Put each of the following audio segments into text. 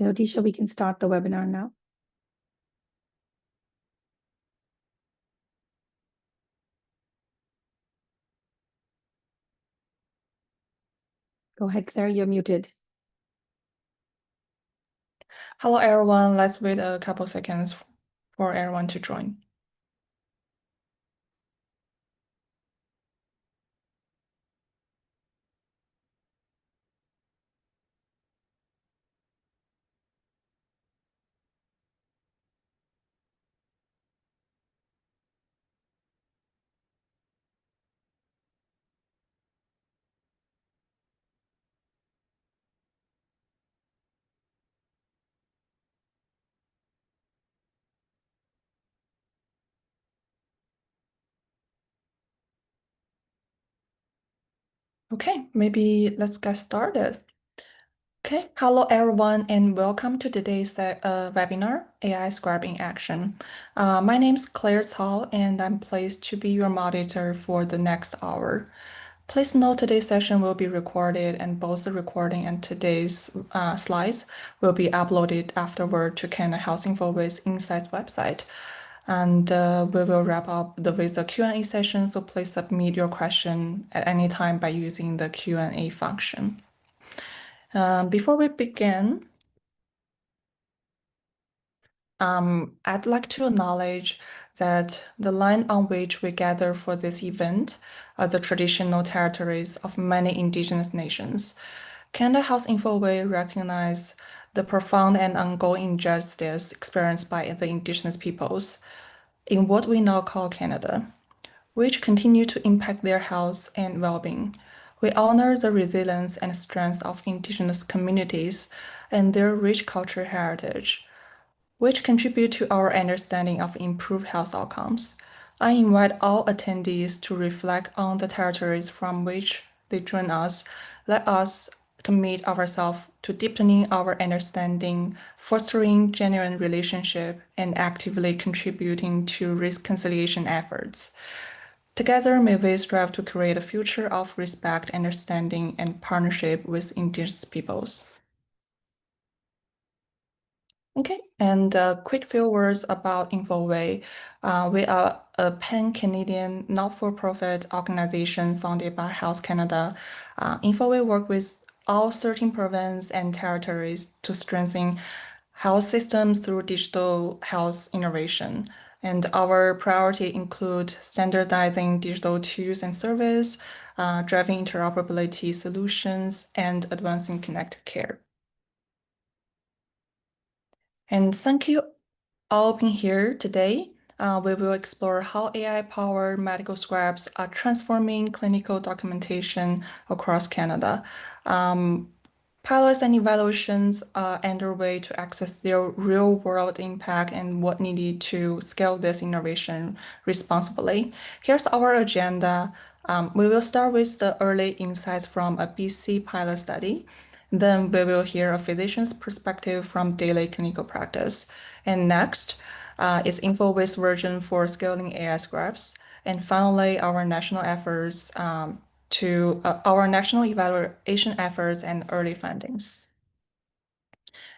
Tisha, we can start the webinar now. Go ahead, Claire, you're muted. Hello, everyone. Let's wait a couple seconds for everyone to join. Okay, maybe let's get started. Okay, hello everyone, and welcome to today's webinar, AI Scribe in Action. My name is Claire Cao, and I'm pleased to be your moderator for the next hour. Please note today's session will be recorded, and both the recording and today's slides will be uploaded afterward to Canada Health Infoway's Insights website. And we will wrap up with the Q&A session, so please submit your question at any time by using the Q&A function. Before we begin, I'd like to acknowledge that the land on which we gather for this event are the traditional territories of many Indigenous nations. Canada Health Infoway recognizes the profound and ongoing injustice experienced by the Indigenous peoples in what we now call Canada, which continue to impact their health and well-being. We honor the resilience and strength of Indigenous communities and their rich cultural heritage, which contribute to our understanding of improved health outcomes. I invite all attendees to reflect on the territories from which they join us. Let us commit ourselves to deepening our understanding, fostering genuine relationship, and actively contributing to reconciliation efforts. Together, may we strive to create a future of respect, understanding, and partnership with Indigenous peoples. Okay, and a quick few words about Infoway. We are a pan-Canadian not-for-profit organization founded by Health Canada. Infoway works with all 13 provinces and territories to strengthen health systems through digital health innovation. And our priority include standardizing digital tools and service, driving interoperability solutions, and advancing connected care. And thank you all being here today. We will explore how AI-powered medical scribes are transforming clinical documentation across Canada. Pilots and evaluations are underway to access their real-world impact and what needed to scale this innovation responsibly. Here's our agenda. We will start with the early insights from a BC pilot study. Then we will hear a physician's perspective from daily clinical practice. And next is Infoway's version for scaling AI scribes. And finally, our national efforts our national evaluation efforts and early findings.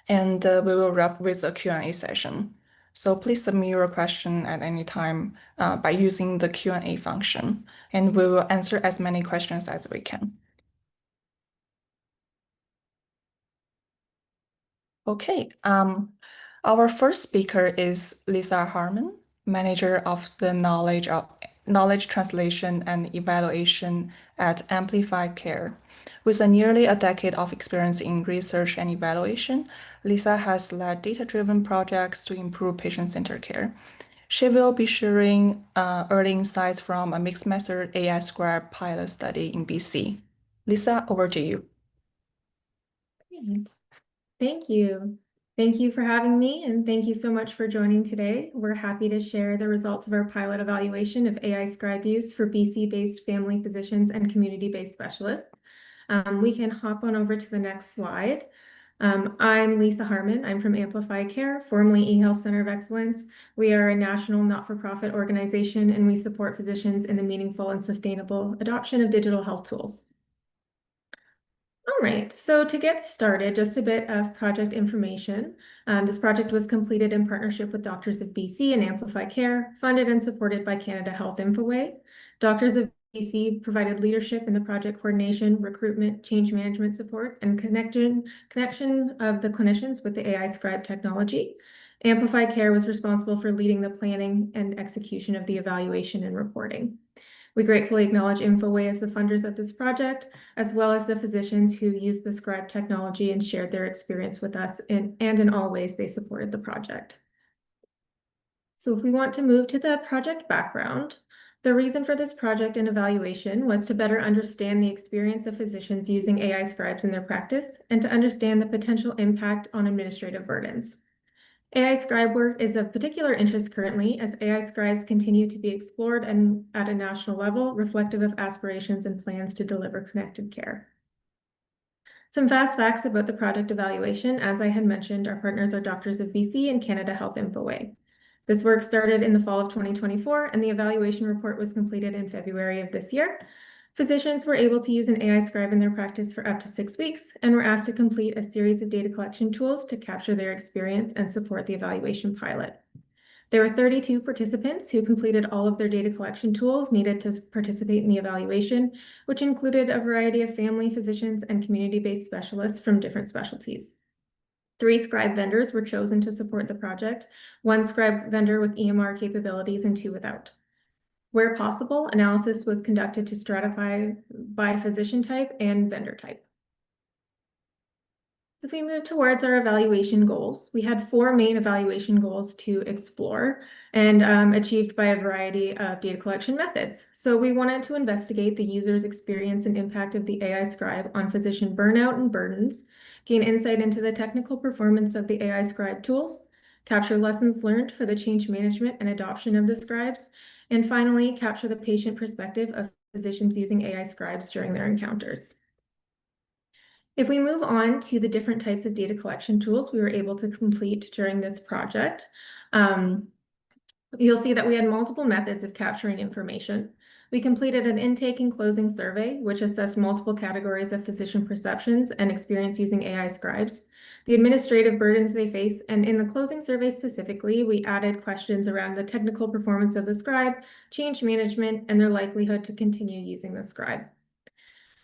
And we will wrap with a Q&A session. So please submit your question at any time by using the Q&A function, and we will answer as many questions as we can. Okay, our first speaker is Lisa Harmon, Manager of the Knowledge Translation and Evaluation at Amplify Care. With nearly a decade of experience in research and evaluation, Lisa has led data-driven projects to improve patient-centered care. She will be sharing early insights from a mixed method AI scribe pilot study in BC. Lisa, over to you. Thank you. Thank you for having me, and thank you so much for joining today. We're happy to share the results of our pilot evaluation of AI scribe use for BC-based family physicians and community-based specialists. We can hop on over to the next slide. I'm Lisa Harmon. I'm from Amplify Care, formerly eHealth Center of Excellence. We are a national not-for-profit organization, and we support physicians in the meaningful and sustainable adoption of digital health tools. All right, so to get started, just a bit of project information. This project was completed in partnership with Doctors of BC and Amplify Care, funded and supported by Canada Health Infoway. Doctors of BC provided leadership in the project coordination, recruitment, change management support, and connection of the clinicians with the AI Scribe technology. Amplify Care was responsible for leading the planning and execution of the evaluation and reporting. We gratefully acknowledge Infoway as the funders of this project, as well as the physicians who used the Scribe technology and shared their experience with us, and in all ways they supported the project. So if we want to move to the project background, the reason for this project and evaluation was to better understand the experience of physicians using AI scribes in their practice and to understand the potential impact on administrative burdens. AI scribe work is of particular interest currently as AI scribes continue to be explored and at a national level, reflective of aspirations and plans to deliver connected care. Some fast facts about the project evaluation. As I had mentioned, our partners are Doctors of BC and Canada Health Infoway. This work started in the fall of 2024, and the evaluation report was completed in February of this year. Physicians were able to use an AI scribe in their practice for up to 6 weeks and were asked to complete a series of data collection tools to capture their experience and support the evaluation pilot. There were 32 participants who completed all of their data collection tools needed to participate in the evaluation, which included a variety of family physicians and community-based specialists from different specialties. 3 scribe vendors were chosen to support the project, 1 scribe vendor with EMR capabilities and 2 without. Where possible, analysis was conducted to stratify by physician type and vendor type. If we move towards our evaluation goals, we had 4 main evaluation goals to explore and achieved by a variety of data collection methods. So we wanted to investigate the user's experience and impact of the AI scribe on physician burnout and burdens, gain insight into the technical performance of the AI scribe tools, capture lessons learned for the change management and adoption of the scribes, and finally, capture the patient perspective of physicians using AI scribes during their encounters. If we move on to the different types of data collection tools we were able to complete during this project, you'll see that we had multiple methods of capturing information. We completed an intake and closing survey, which assessed multiple categories of physician perceptions and experience using AI scribes, the administrative burdens they face, and in the closing survey specifically, we added questions around the technical performance of the scribe, change management, and their likelihood to continue using the scribe.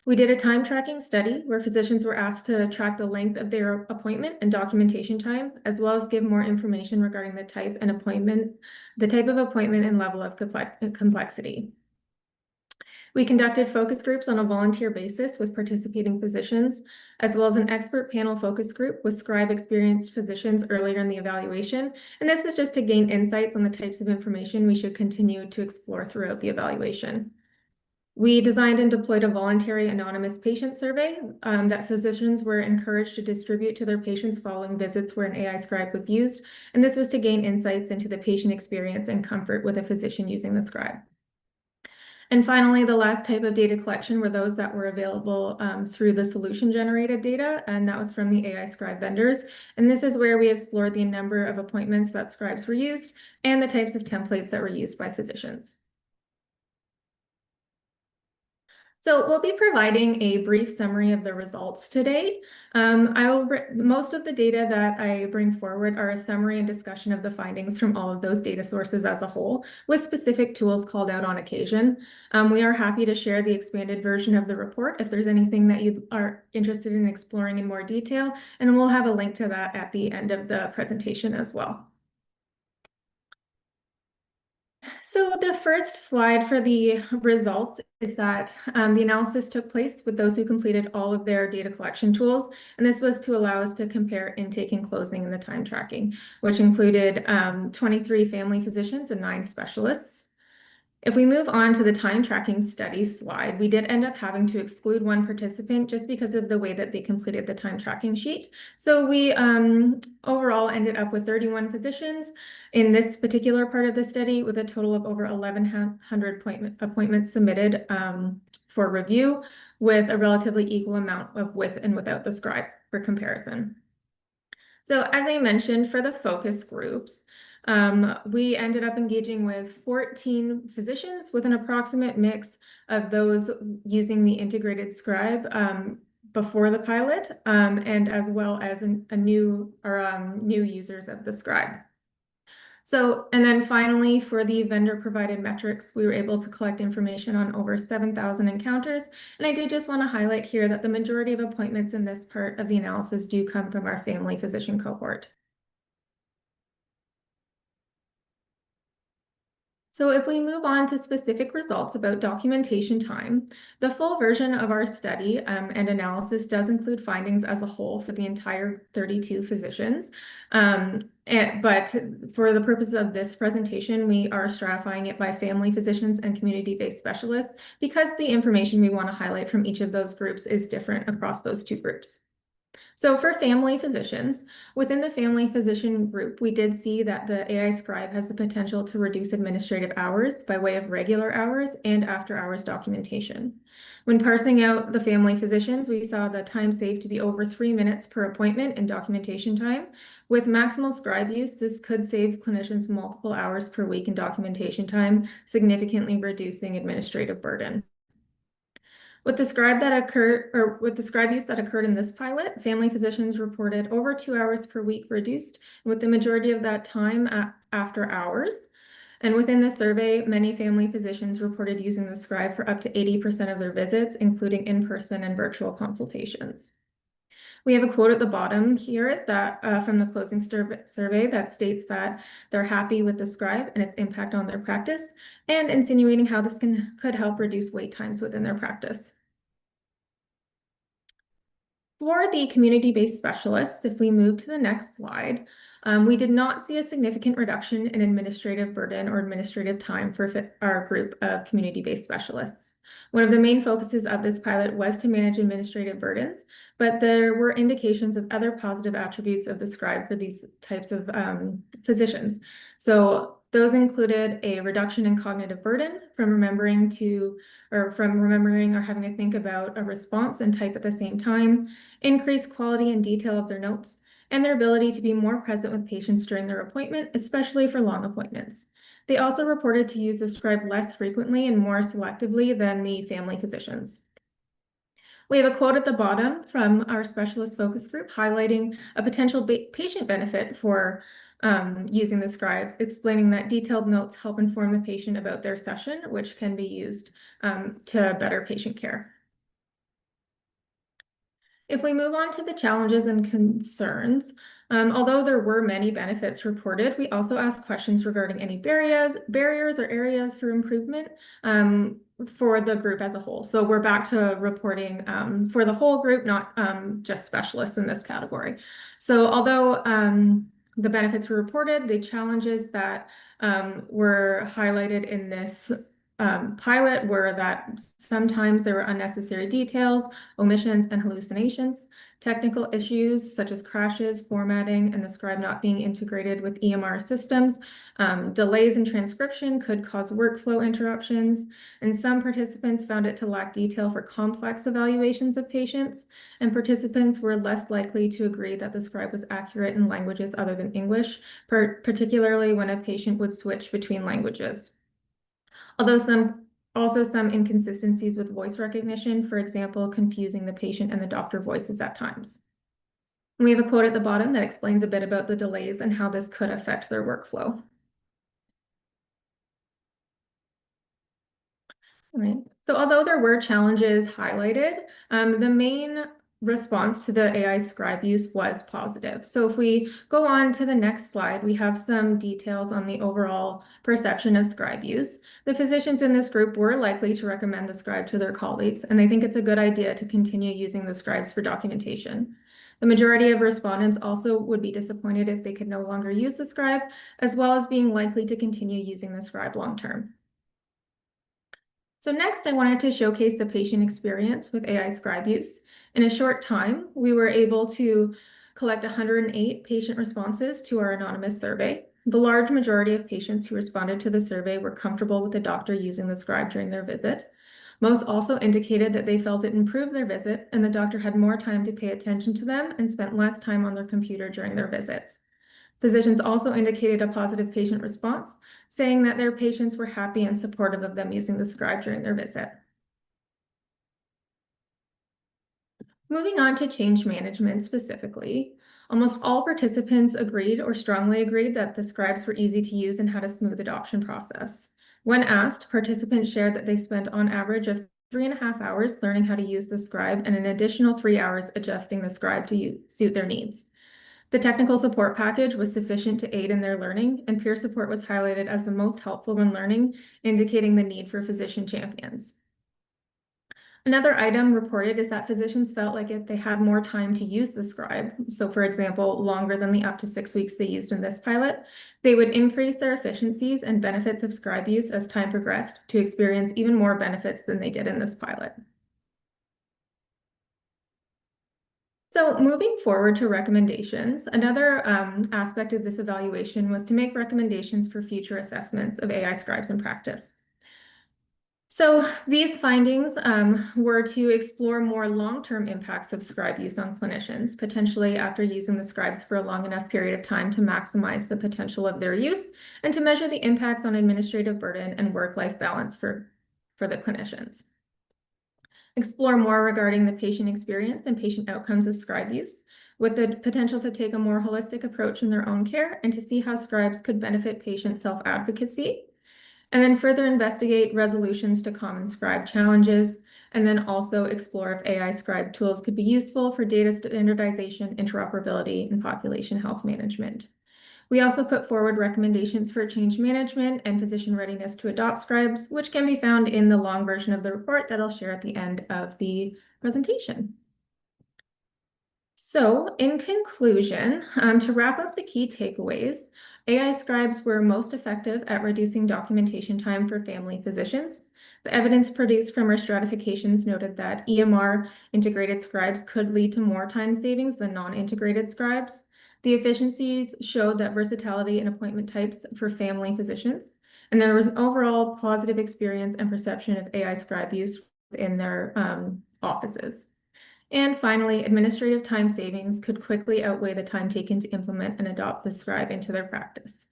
We did a time tracking study where physicians were asked to track the length of their appointment and documentation time, as well as give more information regarding the type of appointment and level of complexity. We conducted focus groups on a volunteer basis with participating physicians, as well as an expert panel focus group with scribe experienced physicians earlier in the evaluation. And this was just to gain insights on the types of information we should continue to explore throughout the evaluation. We designed and deployed a voluntary anonymous patient survey that physicians were encouraged to distribute to their patients following visits where an AI scribe was used. And this was to gain insights into the patient experience and comfort with a physician using the scribe. And finally, the last type of data collection were those that were available through the solution-generated data, and that was from the AI scribe vendors. And this is where we explored the number of appointments that scribes were used and the types of templates that were used by physicians. So we'll be providing a brief summary of the results today. Most of the data that I bring forward are a summary and discussion of the findings from all of those data sources as a whole, with specific tools called out on occasion. We are happy to share the expanded version of the report if there's anything that you are interested in exploring in more detail, and we'll have a link to that at the end of the presentation as well. So the first slide for the results is that the analysis took place with those who completed all of their data collection tools, and this was to allow us to compare intake and closing and the time tracking, which included 23 family physicians and 9 specialists. If we move on to the time tracking study slide, we did end up having to exclude 1 participant just because of the way that they completed the time tracking sheet. So we overall ended up with 31 physicians in this particular part of the study with a total of over 1,100 appointments submitted for review, with a relatively equal amount of with and without the scribe for comparison. So as I mentioned, for the focus groups, we ended up engaging with 14 physicians with an approximate mix of those using the integrated scribe before the pilot, and as well as new users of the Scribe. So, and then finally, for the vendor provided metrics, we were able to collect information on over 7,000 encounters. And I did just want to highlight here that the majority of appointments in this part of the analysis do come from our family physician cohort. So if we move on to specific results about documentation time, the full version of our study and analysis does include findings as a whole for the entire 32 physicians. But for the purpose of this presentation, we are stratifying it by family physicians and community-based specialists because the information we want to highlight from each of those groups is different across those two groups. So for family physicians, within the family physician group, we did see that the AI Scribe has the potential to reduce administrative hours by way of regular hours and after hours documentation. When parsing out the family physicians, we saw the time saved to be over 3 minutes per appointment in documentation time. With maximal Scribe use, this could save clinicians multiple hours per week in documentation time, significantly reducing administrative burden. With the Scribe use that occurred in this pilot, family physicians reported over 2 hours per week reduced, with the majority of that time after hours. And within the survey, many family physicians reported using the Scribe for up to 80% of their visits, including in-person and virtual consultations. We have a quote at the bottom here that from the closing survey that states that they're happy with the Scribe and its impact on their practice, and insinuating how this could help reduce wait times within their practice. For the community-based specialists, if we move to the next slide, we did not see a significant reduction in administrative burden or administrative time for our group of community-based specialists. One of the main focuses of this pilot was to manage administrative burdens, but there were indications of other positive attributes of the Scribe for these types of physicians. So those included a reduction in cognitive burden from remembering or having to think about a response and type at the same time, increased quality and detail of their notes, and their ability to be more present with patients during their appointment, especially for long appointments. They also reported to use the Scribe less frequently and more selectively than the family physicians. We have a quote at the bottom from our specialist focus group highlighting a potential patient benefit for using the Scribes, explaining that detailed notes help inform the patient about their session, which can be used to better patient care. If we move on to the challenges and concerns, although there were many benefits reported, we also asked questions regarding any barriers or areas for improvement for the group as a whole. So we're back to reporting for the whole group, not just specialists in this category. So although the benefits were reported, the challenges that were highlighted in this pilot were that sometimes there were unnecessary details, omissions, and hallucinations, technical issues such as crashes, formatting, and the Scribe not being integrated with EMR systems. Delays in transcription could cause workflow interruptions, and some participants found it to lack detail for complex evaluations of patients, and participants were less likely to agree that the Scribe was accurate in languages other than English, particularly when a patient would switch between languages. Although some inconsistencies with voice recognition, for example, confusing the patient and the doctor voices at times. We have a quote at the bottom that explains a bit about the delays and how this could affect their workflow. All right. So although there were challenges highlighted, the main response to the AI Scribe use was positive. So if we go on to the next slide, we have some details on the overall perception of Scribe use. The physicians in this group were likely to recommend the Scribe to their colleagues, and they think it's a good idea to continue using the Scribes for documentation. The majority of respondents also would be disappointed if they could no longer use the Scribe, as well as being likely to continue using the Scribe long-term. So next, I wanted to showcase the patient experience with AI Scribe use. In a short time, we were able to collect 108 patient responses to our anonymous survey. The large majority of patients who responded to the survey were comfortable with the doctor using the Scribe during their visit. Most also indicated that they felt it improved their visit and the doctor had more time to pay attention to them and spent less time on their computer during their visits. Physicians also indicated a positive patient response, saying that their patients were happy and supportive of them using the Scribe during their visit. Moving on to change management specifically, almost all participants agreed or strongly agreed that the scribes were easy to use and had a smooth adoption process. When asked, participants shared that they spent on average of 3.5 hours learning how to use the scribe and an additional 3 hours adjusting the scribe to suit their needs. The technical support package was sufficient to aid in their learning, and peer support was highlighted as the most helpful when learning, indicating the need for physician champions. Another item reported is that physicians felt like if they had more time to use the scribe, so for example, longer than the up to 6 weeks they used in this pilot, they would increase their efficiencies and benefits of scribe use as time progressed to experience even more benefits than they did in this pilot. So moving forward to recommendations, another aspect of this evaluation was to make recommendations for future assessments of AI scribes in practice. So these findings were to explore more long-term impacts of scribe use on clinicians, potentially after using the scribes for a long enough period of time to maximize the potential of their use, and to measure the impacts on administrative burden and work-life balance for the clinicians. Explore more regarding the patient experience and patient outcomes of scribe use, with the potential to take a more holistic approach in their own care and to see how scribes could benefit patient self-advocacy. And then further investigate resolutions to common scribe challenges, and then also explore if AI scribe tools could be useful for data standardization, interoperability, and population health management. We also put forward recommendations for change management and physician readiness to adopt scribes, which can be found in the long version of the report that I'll share at the end of the presentation. So in conclusion, to wrap up the key takeaways, AI scribes were most effective at reducing documentation time for family physicians. The evidence produced from our stratifications noted that EMR integrated scribes could lead to more time savings than non-integrated scribes. The efficiencies showed that versatility in appointment types for family physicians, and there was an overall positive experience and perception of AI scribe use in their offices. And finally, administrative time savings could quickly outweigh the time taken to implement and adopt the scribe into their practice.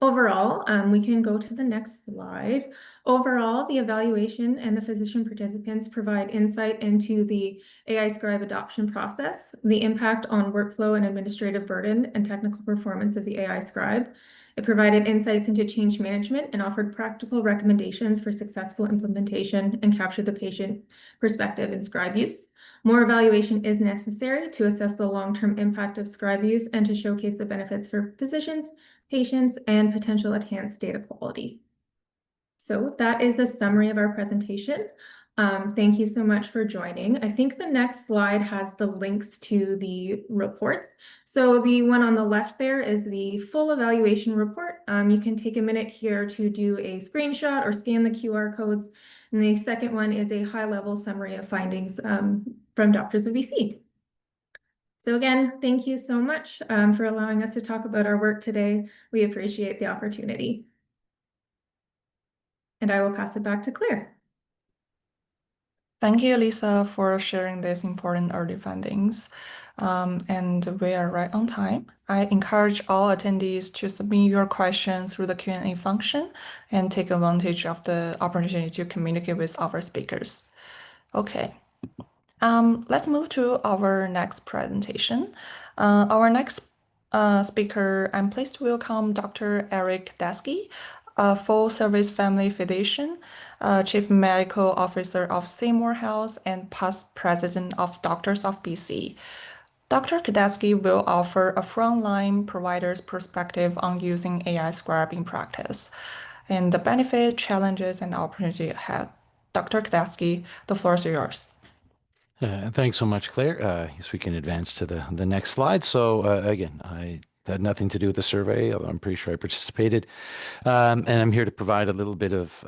Overall, we can go to the next slide. Overall, the evaluation and the physician participants provide insight into the AI scribe adoption process, the impact on workflow and administrative burden and technical performance of the AI scribe. It provided insights into change management and offered practical recommendations for successful implementation and captured the patient perspective in scribe use. More evaluation is necessary to assess the long-term impact of scribe use and to showcase the benefits for physicians, patients, and potential enhanced data quality. So that is a summary of our presentation. Thank you so much for joining. I think the next slide has the links to the reports. So the one on the left there is the full evaluation report. You can take a minute here to do a screenshot or scan the QR codes. And the second one is a high-level summary of findings from Doctors of BC. So again, thank you so much for allowing us to talk about our work today. We appreciate the opportunity. And I will pass it back to Claire. Thank you, Lisa, for sharing these important early findings. And we are right on time. I encourage all attendees to submit your questions through the Q&A function and take advantage of the opportunity to communicate with our speakers. Okay. Let's move to our next presentation. Our next speaker, I'm pleased to welcome Dr. Eric Dasky, a full-service family physician, Chief Medical Officer of Seymour Health, and past President of Doctors of BC. Dr. Kadasky will offer a frontline provider's perspective on using AI scribe in practice and the benefit, challenges, and opportunity ahead. Dr. Kadasky, the floor is yours. Thanks so much, Claire. I guess we can advance to the next slide. So again, I had nothing to do with the survey, although I'm pretty sure I participated. And I'm here to provide a little bit of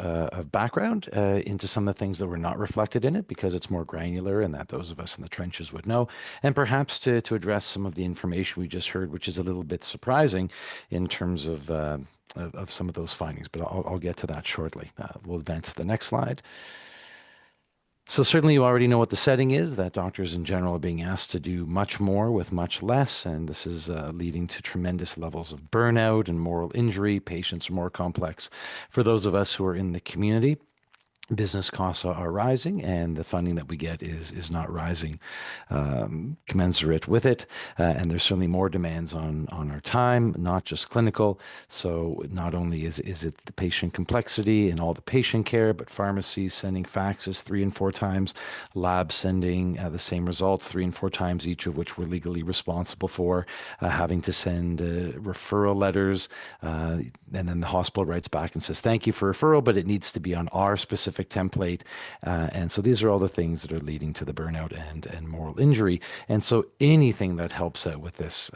background into some of the things that were not reflected in it, because it's more granular and that those of us in the trenches would know, and perhaps to address some of the information we just heard, which is a little bit surprising in terms of some of those findings. But I'll get to that shortly. We'll advance to the next slide. So certainly you already know what the setting is, that doctors in general are being asked to do much more with much less, and this is leading to tremendous levels of burnout and moral injury. Patients are more complex for those of us who are in the community. business costs are rising, and the funding that we get is not rising commensurate with it. And there's certainly more demands on our time, not just clinical. So not only is it the patient complexity and all the patient care, but pharmacies sending faxes 3 and 4 times, labs sending the same results 3 and 4 times, each of which we're legally responsible for, having to send referral letters, and then the hospital writes back and says, thank you for referral, but it needs to be on our specific template. And so these are all the things that are leading to the burnout and moral injury. And so anything that helps out with this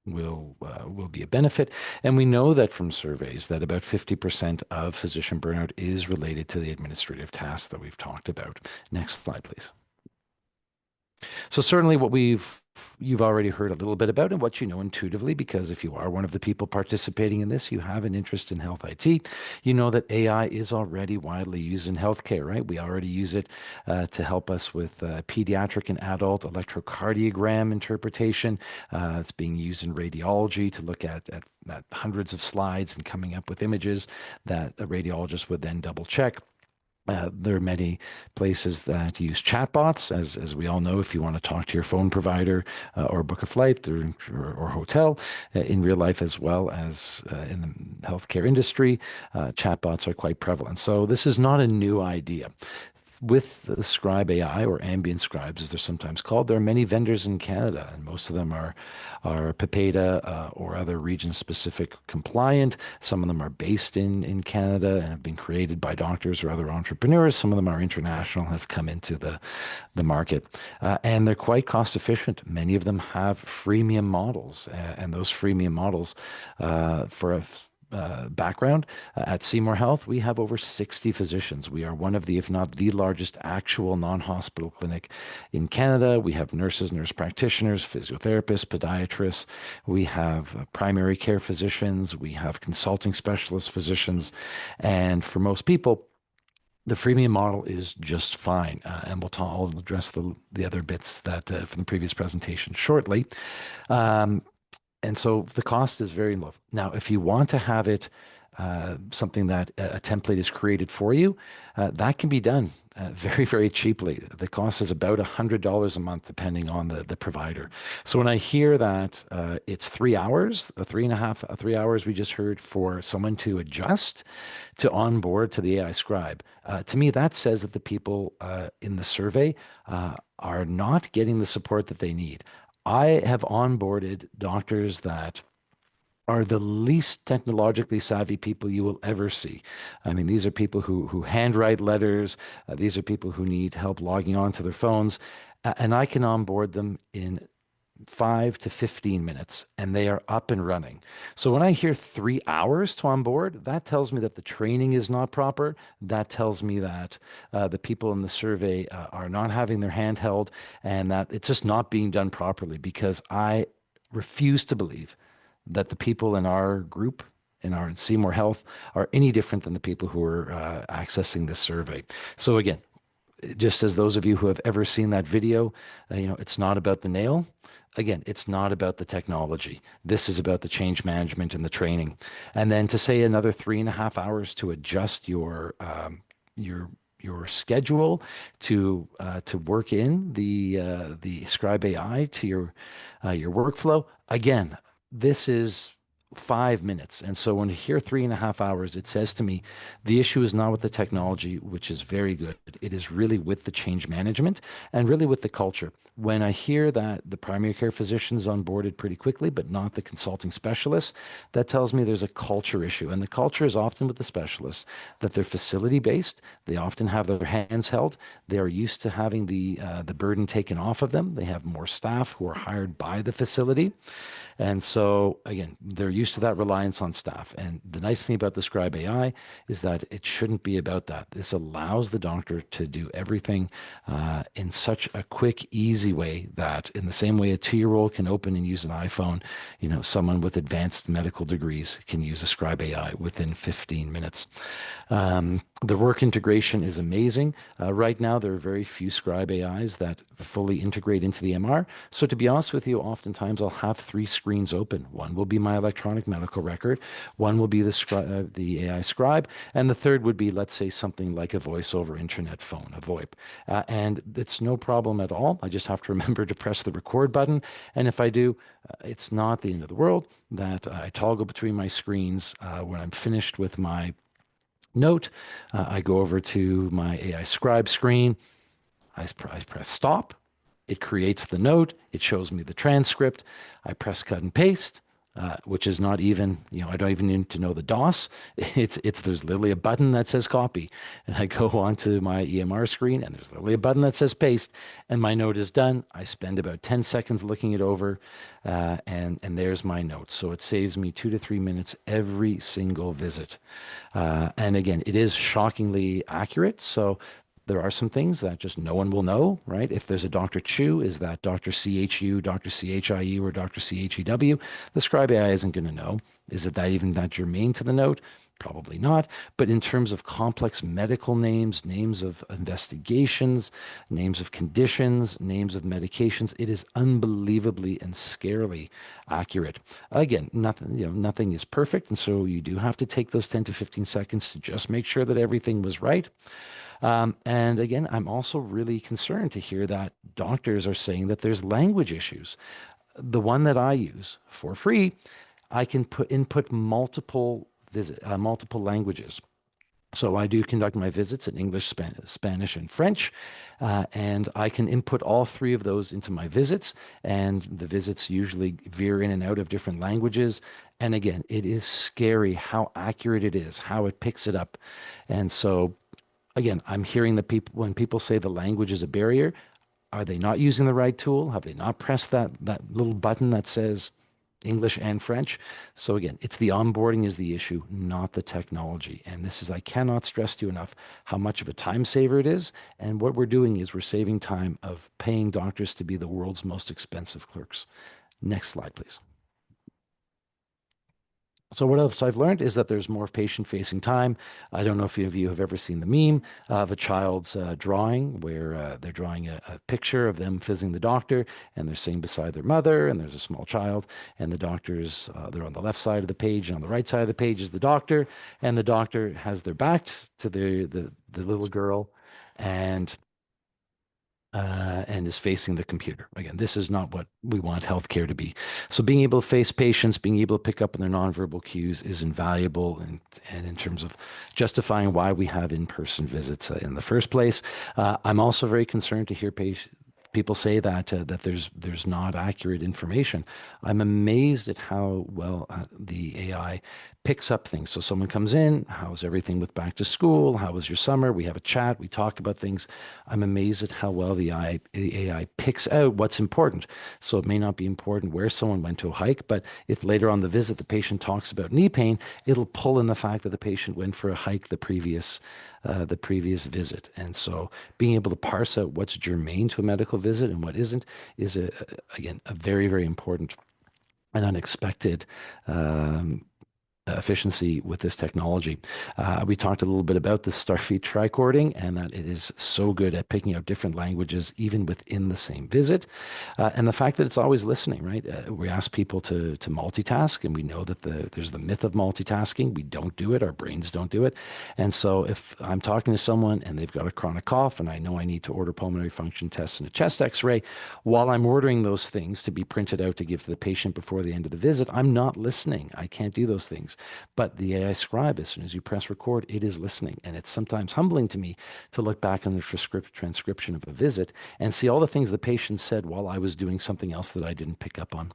will be a benefit. And we know that from surveys that about 50% of physician burnout is related to the administrative tasks that we've talked about. Next slide, please. So certainly what you've already heard a little bit about and what you know intuitively, because if you are one of the people participating in this, you have an interest in health IT, you know that AI is already widely used in healthcare, right? We already use it to help us with pediatric and adult electrocardiogram interpretation. It's being used in radiology to look at hundreds of slides and coming up with images that a radiologist would then double check. There are many places that use chatbots, as we all know. If you want to talk to your phone provider or book a flight or hotel in real life, as well as in the healthcare industry, chatbots are quite prevalent. So this is not a new idea. With the Scribe AI, or ambient scribes as they're sometimes called, there are many vendors in Canada, and most of them are PIPEDA or other region-specific compliant. Some of them are based in Canada and have been created by doctors or other entrepreneurs. Some of them are international, have come into the market, and they're quite cost efficient. Many of them have freemium models, and those freemium models for a background, at Seymour Health, we have over 60 physicians. We are one of the, if not the largest actual non-hospital clinic in Canada. We have nurses, nurse practitioners, physiotherapists, podiatrists. We have primary care physicians. We have consulting specialist physicians. And for most people, the freemium model is just fine. And I'll address the other bits that from the previous presentation shortly. And so the cost is very low. Now, if you want to have it something that a template is created for you, that can be done very, very cheaply. The cost is about $100 a month, depending on the provider. So when I hear that it's 3 hours, 3 hours we just heard for someone to adjust to onboard to the AI Scribe, to me, that says that the people in the survey are not getting the support that they need. I have onboarded doctors that are the least technologically savvy people you will ever see. I mean, these are people who handwrite letters. These are people who need help logging on to their phones. And I can onboard them in 5 to 15 minutes, and they are up and running. So when I hear 3 hours to onboard, that tells me that the training is not proper. That tells me that the people in the survey are not having their hand held, and that it's just not being done properly, because I refuse to believe that the people in our group, in Seymour Health, are any different than the people who are accessing this survey. So again, just as those of you who have ever seen that video, it's not about the nail. Again, it's not about the technology. This is about the change management and the training. And then to say another 3.5 hours to adjust your schedule to work in the Scribe AI to your workflow. Again, this is 5 minutes. And so when you hear 3.5 hours, it says to me, the issue is not with the technology, which is very good. It is really with the change management and really with the culture. When I hear that the primary care physicians onboarded pretty quickly, but not the consulting specialists, that tells me there's a culture issue. And the culture is often with the specialists, that they're facility-based. They often have their hands held. They are used to having the burden taken off of them. They have more staff who are hired by the facility. And so, again, they're used to that reliance on staff. And the nice thing about the Scribe AI is that it shouldn't be about that. This allows the doctor to do everything in such a quick, easy way that in the same way a 2-year-old can open and use an iPhone, someone with advanced medical degrees can use a Scribe AI within 15 minutes. The work integration is amazing. Right now, there are very few Scribe AIs that fully integrate into the MR. So to be honest with you, oftentimes I'll have 3 screens open. One will be my electronic medical record, one will be the AI Scribe, and the third would be, let's say, something like a voice over internet phone, a VoIP. And it's no problem at all. I just have to remember to press the record button. And if I do, it's not the end of the world that I toggle between my screens. When I'm finished with my note, I go over to my AI Scribe screen. I press stop. It creates the note. It shows me the transcript. I press cut and paste, which is not even, I don't even need to know the DOS. There's literally a button that says copy. And I go onto my EMR screen and there's literally a button that says paste and my note is done. I spend about 10 seconds looking it over and there's my note. So it saves me 2 to 3 minutes every single visit. And again, it is shockingly accurate. So there are some things that just no one will know, right? If there's a Dr. Chu, is that Dr. CHU, Dr. CHIU, or Dr. CHEW? The Scribe AI isn't going to know. Is it that even that germane to the note? Probably not. But in terms of complex medical names, names of investigations, names of conditions, names of medications, it is unbelievably and scarily accurate. Again, nothing is perfect. And so you do have to take those 10 to 15 seconds to just make sure that everything was right. And again, I'm also really concerned to hear that doctors are saying that there's language issues. The one that I use for free, I can input multiple languages. So I do conduct my visits in English, Spanish, and French, and I can input all 3 of those into my visits, and the visits usually veer in and out of different languages. And again, it is scary how accurate it is, how it picks it up. And so again, I'm hearing when people say the language is a barrier, are they not using the right tool? Have they not pressed that little button that says English and French? So again, it's the onboarding is the issue, not the technology. And I cannot stress to you enough how much of a time saver it is. And what we're doing is we're saving time of paying doctors to be the world's most expensive clerks. Next slide, please. So what else I've learned is that there's more patient-facing time. I don't know if any of you have ever seen the meme of a child's drawing where they're drawing a picture of them visiting the doctor and they're sitting beside their mother and there's a small child and the doctor's, they're on the left side of the page and on the right side of the page is the doctor and the doctor has their back to the little girl and is facing the computer. Again, this is not what we want healthcare to be. So being able to face patients, being able to pick up on their nonverbal cues is invaluable and in terms of justifying why we have in-person visits in the first place. I'm also very concerned to hear people say that there's not accurate information. I'm amazed at how well the AI picks up things. So someone comes in, how's everything with back to school? How was your summer? We have a chat, we talk about things. I'm amazed at how well the AI picks out what's important. So it may not be important where someone went to a hike, but if later on the visit the patient talks about knee pain, it'll pull in the fact that the patient went for a hike the previous visit. And so being able to parse out what's germane to a medical visit and what isn't is, again, a very, very important and unexpected efficiency with this technology. We talked a little bit about the Starfeet tricording and that it is so good at picking out different languages even within the same visit. And the fact that it's always listening, right? We ask people to multitask and we know that there's the myth of multitasking. We don't do it. Our brains don't do it. And so if I'm talking to someone and they've got a chronic cough and I know I need to order pulmonary function tests and a chest x-ray, while I'm ordering those things to be printed out to give to the patient before the end of the visit, I'm not listening. I can't do those things. But the AI Scribe, as soon as you press record, it is listening. And it's sometimes humbling to me to look back on the transcription of a visit and see all the things the patient said while I was doing something else that I didn't pick up on.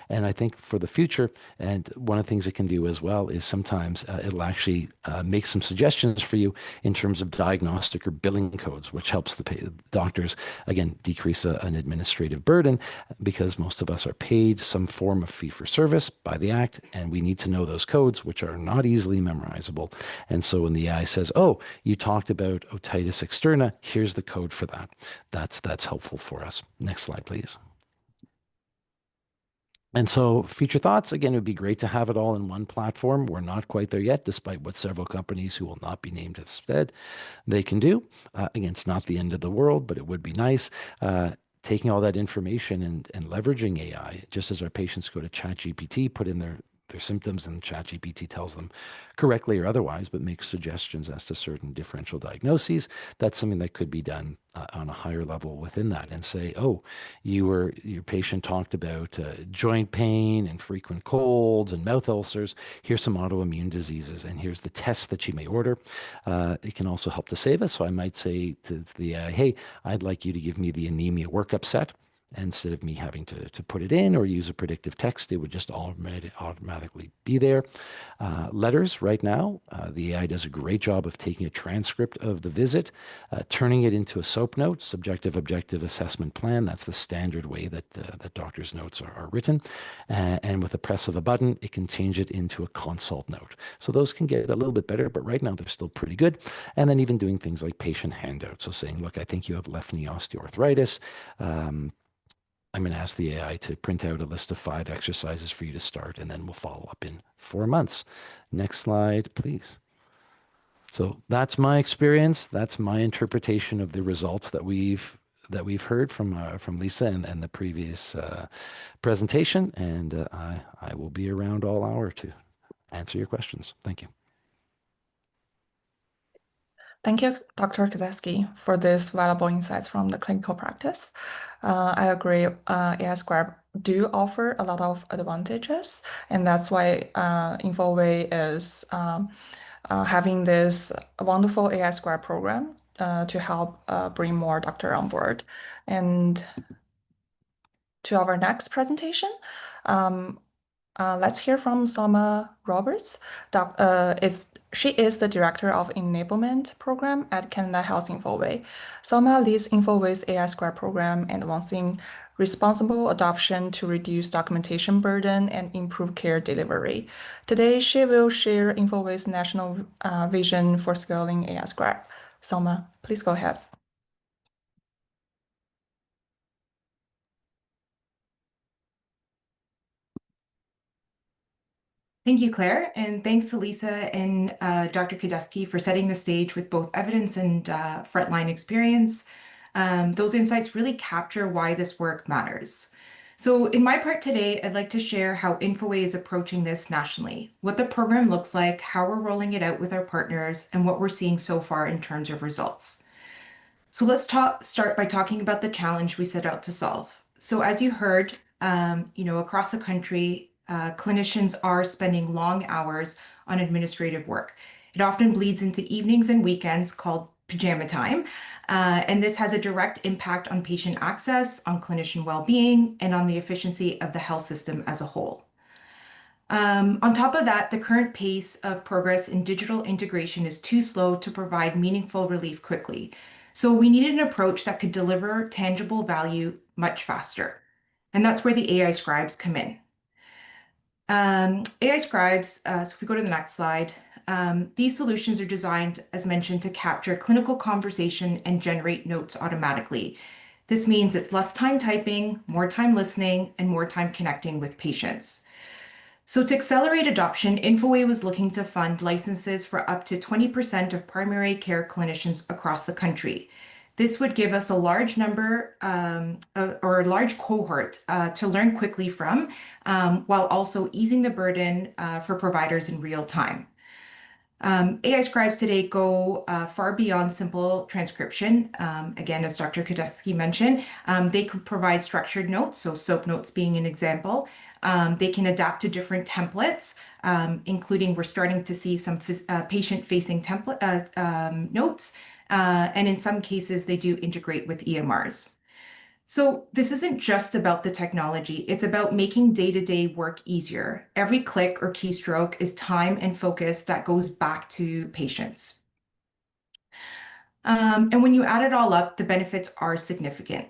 And I think for the future, and one of the things it can do as well is sometimes it'll actually make some suggestions for you in terms of diagnostic or billing codes, which helps the doctors, again, decrease an administrative burden because most of us are paid some form of fee for service by the Act, and we need to know those codes, which are not easily memorizable. And so when the AI says, oh, you talked about otitis externa, here's the code for that. That's helpful for us. Next slide, please. And so future thoughts, again, it would be great to have it all in one platform. We're not quite there yet, despite what several companies who will not be named have said they can do. Again, it's not the end of the world, but it would be nice. Taking all that information and leveraging AI, just as our patients go to ChatGPT, put in their symptoms, and ChatGPT tells them correctly or otherwise, but makes suggestions as to certain differential diagnoses. That's something that could be done on a higher level within that, and say, oh, your patient talked about joint pain and frequent colds and mouth ulcers. Here's some autoimmune diseases, and here's the tests that you may order. It can also help to save us. So I might say to the AI, hey, I'd like you to give me the anemia workup set. Instead of me having to put it in or use a predictive text, it would just automatically be there. Letters right now, the AI does a great job of taking a transcript of the visit, turning it into a SOAP note, subjective objective assessment plan. That's the standard way that doctors' notes are written. And with the press of a button, it can change it into a consult note. So those can get a little bit better, but right now they're still pretty good. And then even doing things like patient handouts. So saying, look, I think you have left knee osteoarthritis. I'm going to ask the AI to print out a list of 5 exercises for you to start, and then we'll follow up in 4 months. Next slide, please. So that's my experience. That's my interpretation of the results that we've heard from Lisa and the previous presentation. And I will be around all hour to answer your questions. Thank you. Thank you, Dr. Kadeski, for this valuable insights from the clinical practice. I agree, AI Scribe do offer a lot of advantages, and that's why Infoway is having this wonderful AI Scribe program to help bring more doctor on board. And to our next presentation, let's hear from Soma Roberts. She is the Director of Enablement Program at Canada Health Infoway. Soma leads Infoway's AI Scribe program and advancing responsible adoption to reduce documentation burden and improve care delivery. Today, she will share Infoway's national vision for scaling AI Scribe. Soma, please go ahead. Thank you, Claire, and thanks to Lisa and Dr. Kadeski for setting the stage with both evidence and frontline experience. Those insights really capture why this work matters. So in my part today, I'd like to share how Infoway is approaching this nationally, what the program looks like, how we're rolling it out with our partners, and what we're seeing so far in terms of results. So let's start by talking about the challenge we set out to solve. So as you heard, across the country, clinicians are spending long hours on administrative work. It often bleeds into evenings and weekends, called pajama time, and this has a direct impact on patient access, on clinician well-being, and on the efficiency of the health system as a whole. On top of that, the current pace of progress in digital integration is too slow to provide meaningful relief quickly. So we needed an approach that could deliver tangible value much faster. And that's where the AI Scribes come in. AI Scribes, so if we go to the next slide, these solutions are designed, as mentioned, to capture clinical conversation and generate notes automatically. This means it's less time typing, more time listening, and more time connecting with patients. So to accelerate adoption, Infoway was looking to fund licenses for up to 20% of primary care clinicians across the country. This would give us a large number or a large cohort to learn quickly from, while also easing the burden for providers in real time. AI Scribes today go far beyond simple transcription. Again, as Dr. Kadeski mentioned, they could provide structured notes, so SOAP notes being an example. They can adapt to different templates, including we're starting to see some patient-facing template notes. And in some cases, they do integrate with EMRs. So this isn't just about the technology, it's about making day-to-day work easier. Every click or keystroke is time and focus that goes back to patients. And when you add it all up, the benefits are significant.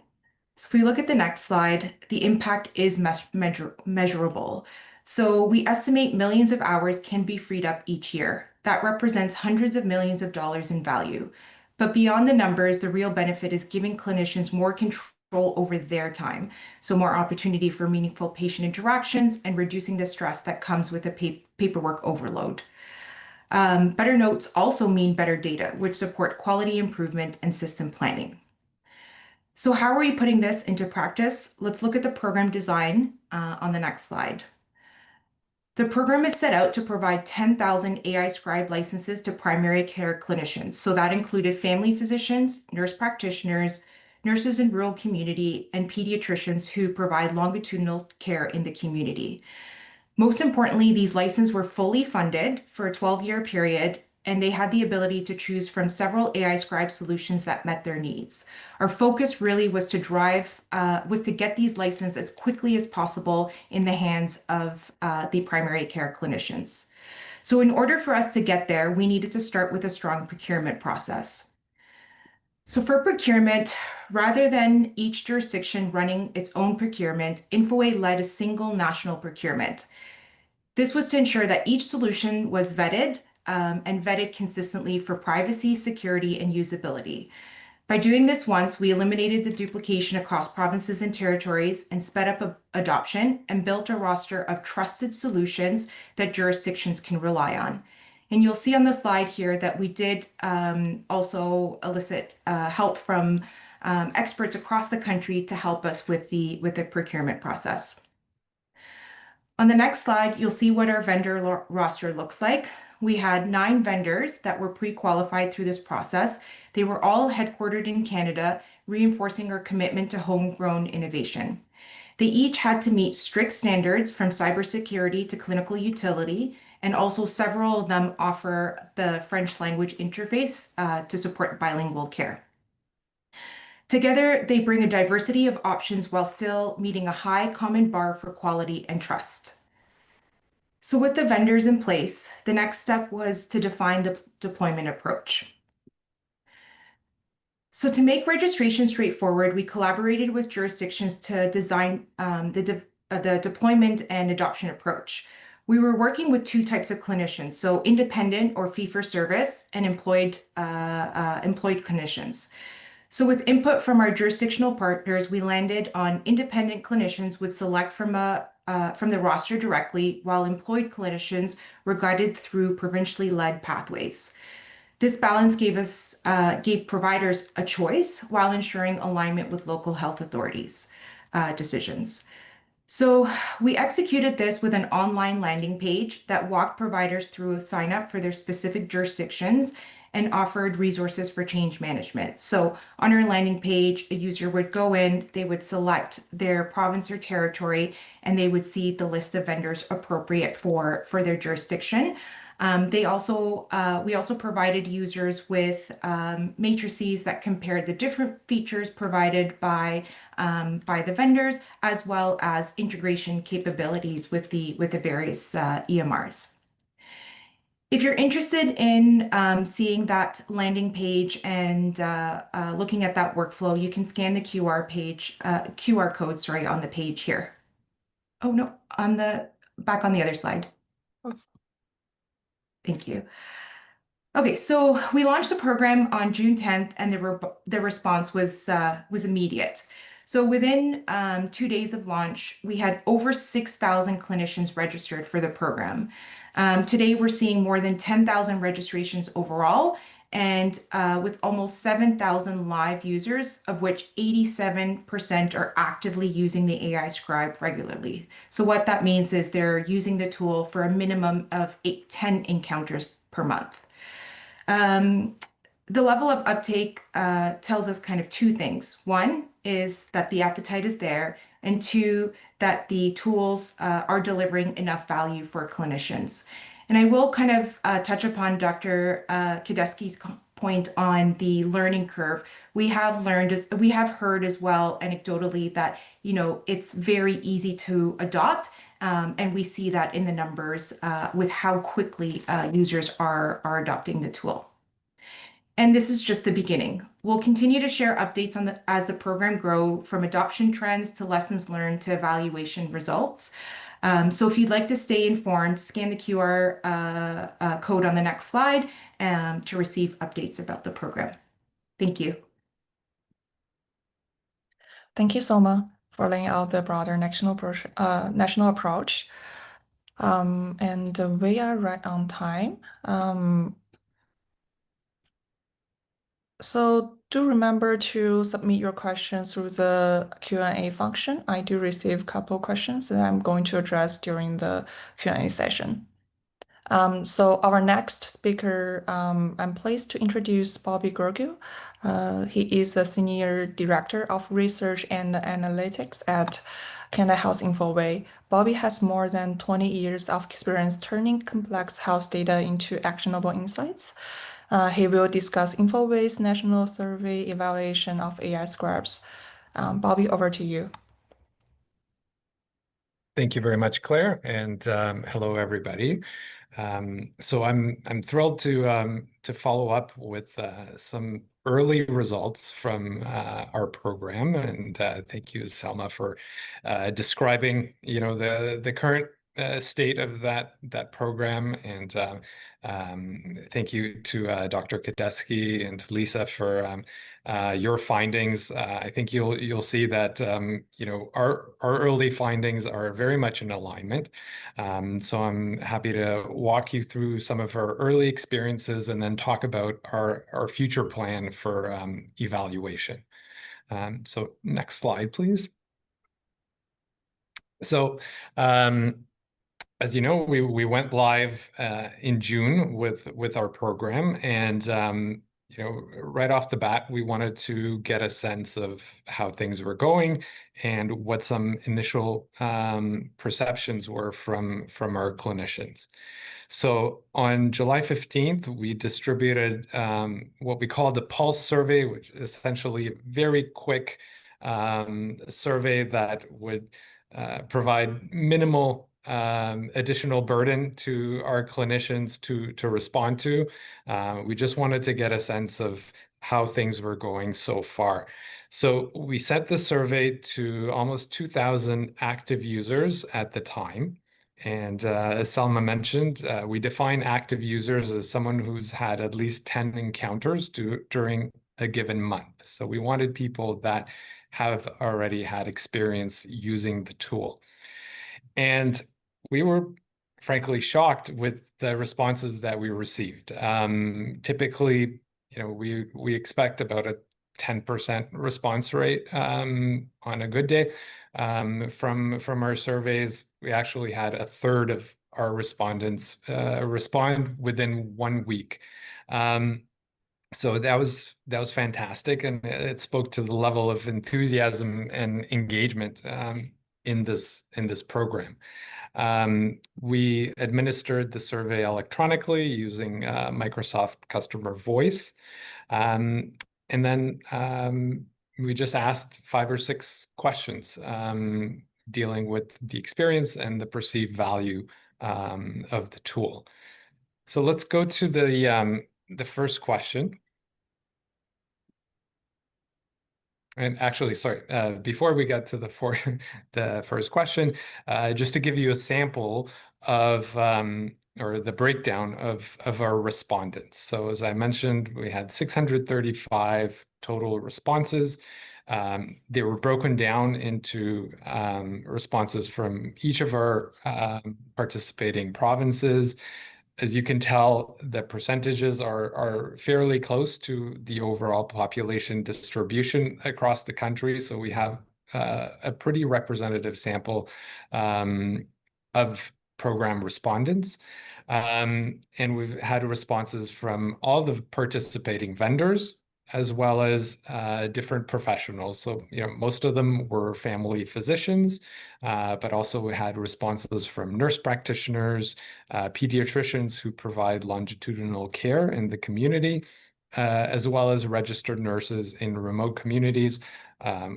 So if we look at the next slide, the impact is measurable. So we estimate millions of hours can be freed up each year. That represents hundreds of millions of dollars in value. But beyond the numbers, the real benefit is giving clinicians more control control over their time. So more opportunity for meaningful patient interactions and reducing the stress that comes with the paperwork overload. Better notes also mean better data, which support quality improvement and system planning. So how are we putting this into practice? Let's look at the program design on the next slide. The program is set out to provide 10,000 AI Scribe licenses to primary care clinicians. So that included family physicians, nurse practitioners, nurses in rural community, and pediatricians who provide longitudinal care in the community. Most importantly, these licenses were fully funded for a 12-year period, and they had the ability to choose from several AI Scribe solutions that met their needs. Our focus really was to get these licenses as quickly as possible in the hands of the primary care clinicians. So in order for us to get there, we needed to start with a strong procurement process. So for procurement, rather than each jurisdiction running its own procurement, Infoway led a single national procurement. This was to ensure that each solution was vetted and vetted consistently for privacy, security, and usability. By doing this once, we eliminated the duplication across provinces and territories and sped up adoption and built a roster of trusted solutions that jurisdictions can rely on. And you'll see on the slide here that we did also elicit help from experts across the country to help us with the procurement process. On the next slide, you'll see what our vendor roster looks like. We had 9 vendors that were pre-qualified through this process. They were all headquartered in Canada, reinforcing our commitment to homegrown innovation. They each had to meet strict standards from cybersecurity to clinical utility, and also several of them offer the French language interface to support bilingual care. Together, they bring a diversity of options while still meeting a high common bar for quality and trust. So with the vendors in place, the next step was to define the deployment approach. So to make registration straightforward, we collaborated with jurisdictions to design the deployment and adoption approach. We were working with 2 types of clinicians, so independent or fee-for-service and employed clinicians. So with input from our jurisdictional partners, we landed on independent clinicians would select from the roster directly, while employed clinicians were guided through provincially led pathways. This balance gave providers a choice while ensuring alignment with local health authorities' decisions. So we executed this with an online landing page that walked providers through a sign up for their specific jurisdictions and offered resources for change management. So on our landing page, a user would go in, they would select their province or territory, and they would see the list of vendors appropriate for their jurisdiction. We also provided users with matrices that compared the different features provided by the vendors, as well as integration capabilities with the various EMRs. If you're interested in seeing that landing page and looking at that workflow, you can scan the QR code, sorry, on the page here. Oh no, back on the other slide. Thank you. Okay, so we launched the program on June 10th, and the response was immediate. So within 2 days of launch, we had over 6,000 clinicians registered for the program. Today, we're seeing more than 10,000 registrations overall, and with almost 7,000 live users, of which 87% are actively using the AI Scribe regularly. So what that means is they're using the tool for a minimum of 10 encounters per month. The level of uptake tells us kind of 2 things. 1 is that the appetite is there, and 2, that the tools are delivering enough value for clinicians. And I will kind of touch upon Dr. Kedesky's point on the learning curve. We have heard as well anecdotally that, it's very easy to adopt, and we see that in the numbers with how quickly users are adopting the tool. And this is just the beginning. We'll continue to share updates as the program grow, from adoption trends to lessons learned to evaluation results. So if you'd like to stay informed, scan the QR code on the next slide to receive updates about the program. Thank you. Thank you, Soma, for laying out the broader national approach. And we are right on time. So do remember to submit your questions through the Q&A function. I do receive a couple questions that I'm going to address during the Q&A session. So our next speaker, I'm pleased to introduce Bobby Gergel. He is a Senior Director of Research and Analytics at Canada Health Infoway. Bobby has more than 20 years of experience turning complex health data into actionable insights. He will discuss Infoway's national survey evaluation of AI Scribes. Bobby, over to you. Thank you very much, Claire, and hello, everybody. So I'm thrilled to follow up with some early results from our program, and thank you, Selma, for describing, the current state of that program, and thank you to Dr. Kadeski and Lisa for your findings. I think you'll see that our early findings are very much in alignment. So I'm happy to walk you through some of our early experiences and then talk about our future plan for evaluation. So next slide, please. So as you know, we went live in June with our program, and right off the bat, we wanted to get a sense of how things were going and what some initial perceptions were from our clinicians. So on July 15th, we distributed what we called the Pulse survey, which is essentially a very quick survey that would provide minimal additional burden to our clinicians to respond to. We just wanted to get a sense of how things were going so far. So we sent the survey to almost 2,000 active users at the time. And as Selma mentioned, we define active users as someone who's had at least 10 encounters during a given month. So we wanted people that have already had experience using the tool. And we were frankly shocked with the responses that we received. Typically, we expect about a 10% response rate on a good day. From our surveys, we actually had a third of our respondents respond within 1 week. So that was fantastic, and it spoke to the level of enthusiasm and engagement in this program. We administered the survey electronically using Microsoft Customer Voice. And then we just asked 5 or 6 questions dealing with the experience and the perceived value of the tool. So let's go to the first question. And actually, sorry, before we get to the first question, just to give you a sample of or the breakdown of our respondents. So as I mentioned, we had 635 total responses. They were broken down into responses from each of our participating provinces. As you can tell, the percentages are fairly close to the overall population distribution across the country. So we have a pretty representative sample of program respondents. And we've had responses from all the participating vendors, as well as different professionals. So, most of them were family physicians, but also we had responses from nurse practitioners, pediatricians who provide longitudinal care in the community, as well as registered nurses in remote communities,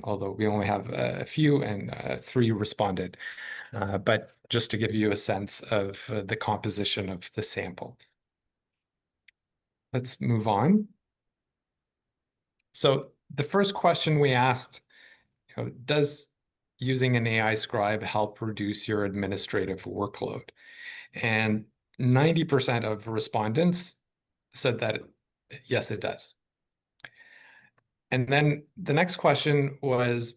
although we only have a few, and 3 responded. But just to give you a sense of the composition of the sample. Let's move on. So the first question we asked, does using an AI scribe help reduce your administrative workload? And 90% of respondents said that yes, it does. And then the next question was,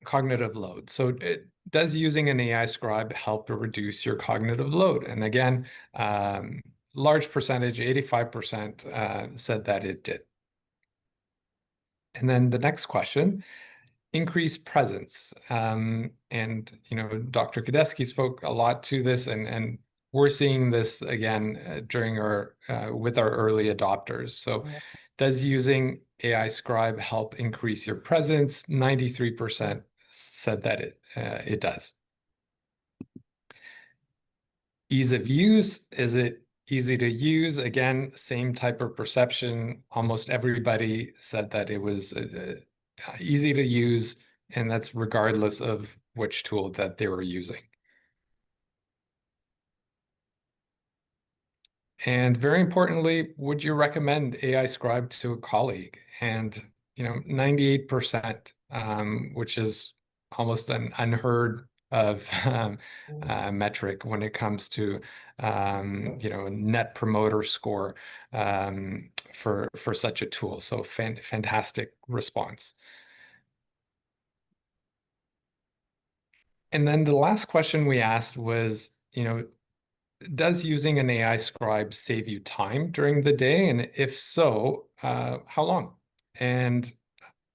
cognitive load. So does using an AI scribe help to reduce your cognitive load? And again, large percentage, 85%, said that it did. And then the next question, increased presence. And, Dr. Kadeski spoke a lot to this, and we're seeing this again during with our early adopters. So does using AI Scribe help increase your presence? 93% said that it does. Ease of use, is it easy to use? Again, same type of perception. Almost everybody said that it was easy to use, and that's regardless of which tool that they were using. And very importantly, would you recommend AI Scribe to a colleague? And 98%, which is almost an unheard of metric when it comes to net promoter score for such a tool. So fantastic response. And then the last question we asked was, does using an AI scribe save you time during the day? And if so, how long? And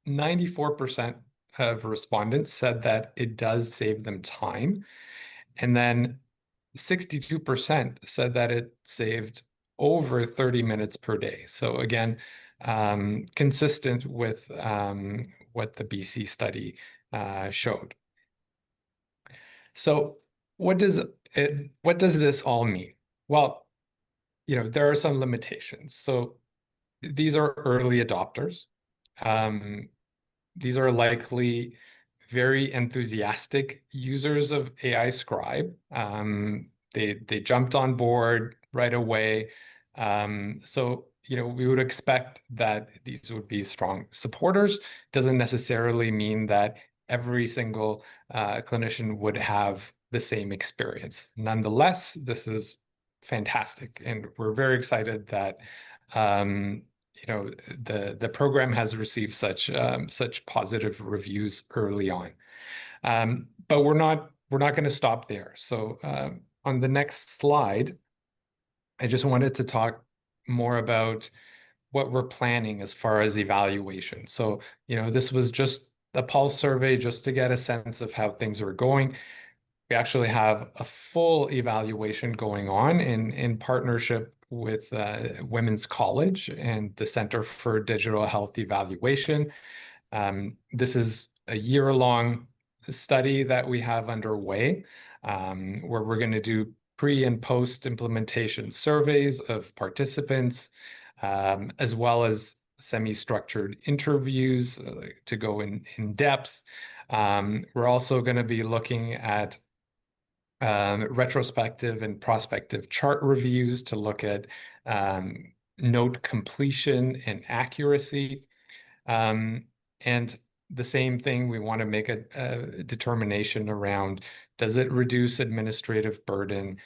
94% of respondents said that it does save them time. And then 62% said that it saved over 30 minutes per day. So again, consistent with what the BC study showed. So what does this all mean? Well, there are some limitations. So these are early adopters. These are likely very enthusiastic users of AI Scribe. They jumped on board right away. So we would expect that these would be strong supporters. Doesn't necessarily mean that every single clinician would have the same experience. Nonetheless, this is fantastic, and we're very excited that the program has received such positive reviews early on. But we're not going to stop there. So on the next slide, I just wanted to talk more about what we're planning as far as evaluation. So this was just a pulse survey just to get a sense of how things are going. We actually have a full evaluation going on in partnership with Women's College and the Center for Digital Health Evaluation. This is a year-long study that we have underway, where we're going to do pre and post implementation surveys of participants, as well as semi-structured interviews to go in depth. We're also going to be looking at retrospective and prospective chart reviews to look at note completion and accuracy. And the same thing, we want to make a determination around, does it reduce administrative burden?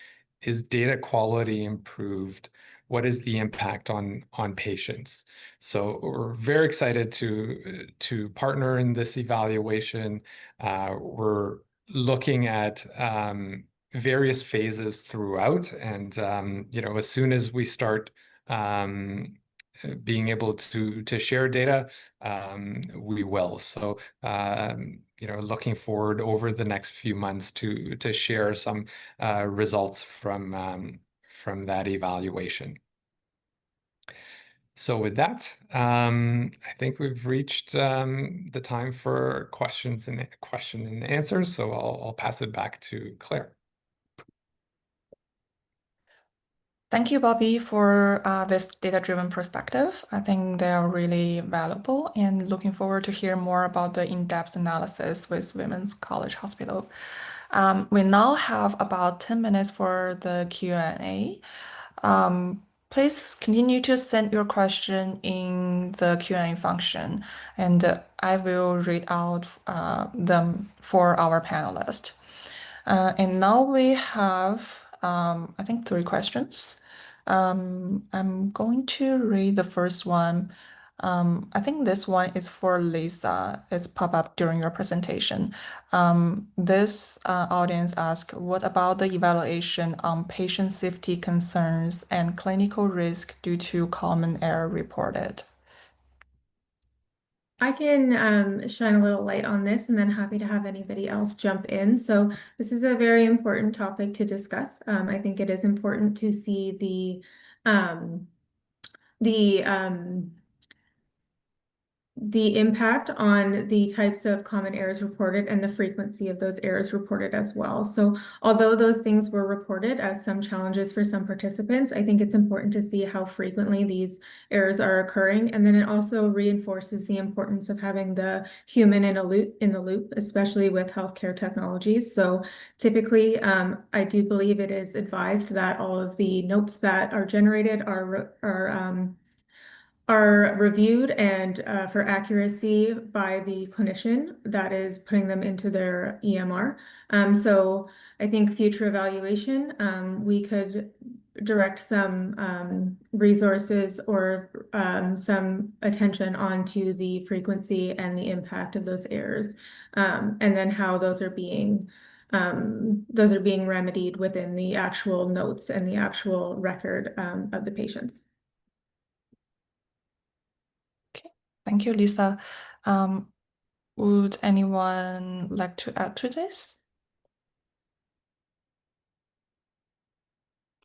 Is data quality improved? What is the impact on patients? So we're very excited to partner in this evaluation. We're looking at various phases throughout, and as soon as we start being able to share data, we will. So looking forward over the next few months to share some results from that evaluation. So with that, I think we've reached the time for question and answers. So I'll pass it back to Claire. Thank you, Bobby, for this data-driven perspective. I think they are really valuable, and looking forward to hear more about the in-depth analysis with Women's College Hospital. We now have about 10 minutes for the Q&A. Please continue to send your question in the Q&A function, and I will read out them for our panelists. And now we have, I think, 3 questions. I'm going to read the first one. I think this one is for Lisa. It's pop up during your presentation. This audience asked, what about the evaluation on patient safety concerns and clinical risk due to common error reported? I can shine a little light on this and then happy to have anybody else jump in. So this is a very important topic to discuss. I think it is important to see the impact on the types of common errors reported and the frequency of those errors reported as well. So although those things were reported as some challenges for some participants, I think it's important to see how frequently these errors are occurring. And then it also reinforces the importance of having the human in the loop, especially with healthcare technologies. So typically, I do believe it is advised that all of the notes that are generated are reviewed and for accuracy by the clinician that is putting them into their EMR. So I think future evaluation, we could direct some resources or some attention onto the frequency and the impact of those errors, and then how those are being remedied within the actual notes and the actual record of the patients. Thank you, Lisa. Would anyone like to add to this?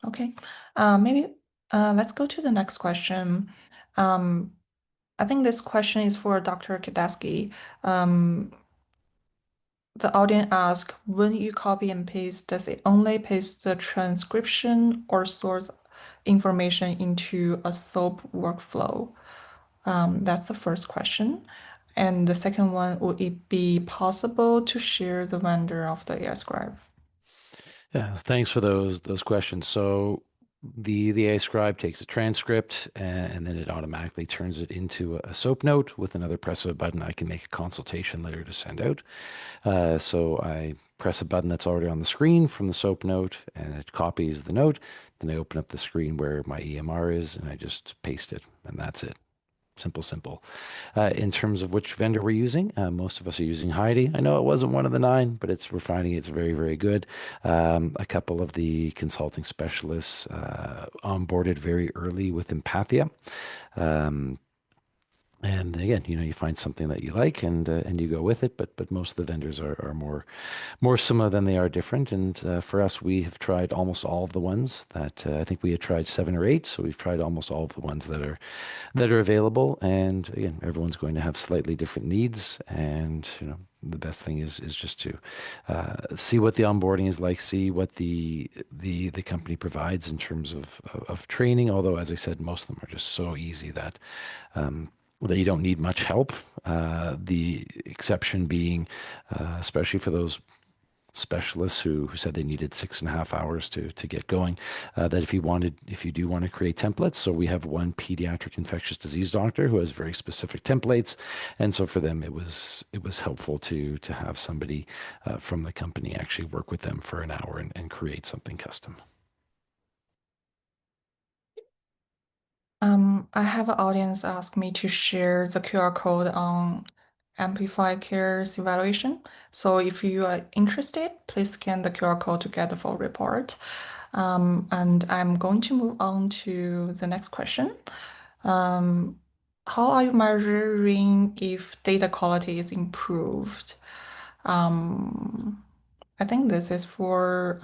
Okay, maybe let's go to the next question. I think this question is for Dr. Kadaski. The audience asks, when you copy and paste, does it only paste the transcription or source information into a SOAP workflow? That's the first question. And the second one, would it be possible to share the vendor of the AI Scribe? Yeah, thanks for those questions. So the AI Scribe takes a transcript and then it automatically turns it into a SOAP note. With another press of a button, I can make a consultation later to send out. So I press a button that's already on the screen from the SOAP note and it copies the note. Then I open up the screen where my EMR is and I just paste it, and that's it. Simple. In terms of which vendor we're using, most of us are using Heidi. I know it wasn't one of the 9, but we're finding it's very, very good. A couple of the consulting specialists onboarded very early with Empathia. And again, you find something that you like and you go with it. But most of the vendors are more similar than they are different. And for us, we have tried almost all of the ones that I think we had tried 7 or 8. So we've tried almost all of the ones that are available. And again, everyone's going to have slightly different needs. And the best thing is just to see what the onboarding is like, see what the company provides in terms of training. Although, as I said, most of them are just so easy that you don't need much help. The exception being, especially for those specialists who said they needed 6.5 hours to get going, that if you do want to create templates, so we have one pediatric infectious disease doctor who has very specific templates, and so for them it was helpful to have somebody from the company actually work with them for an hour and create something custom. I have an audience ask me to share the QR code on Amplify Care's evaluation. So if you are interested, please scan the QR code to get the full report. And I'm going to move on to the next question. How are you measuring if data quality is improved? I think this is for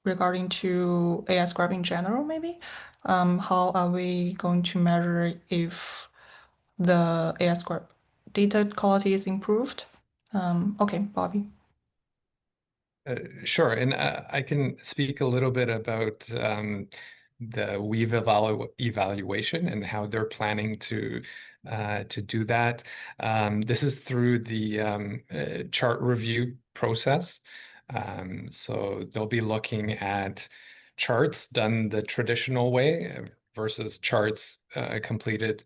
regarding to AI Scribe in general, maybe. How are we going to measure if the AI Scribe data quality is improved? Okay, Bobby. Sure, and I can speak a little bit about the Weave evaluation and how they're planning to do that. This is through the chart review process. So they'll be looking at charts done the traditional way versus charts completed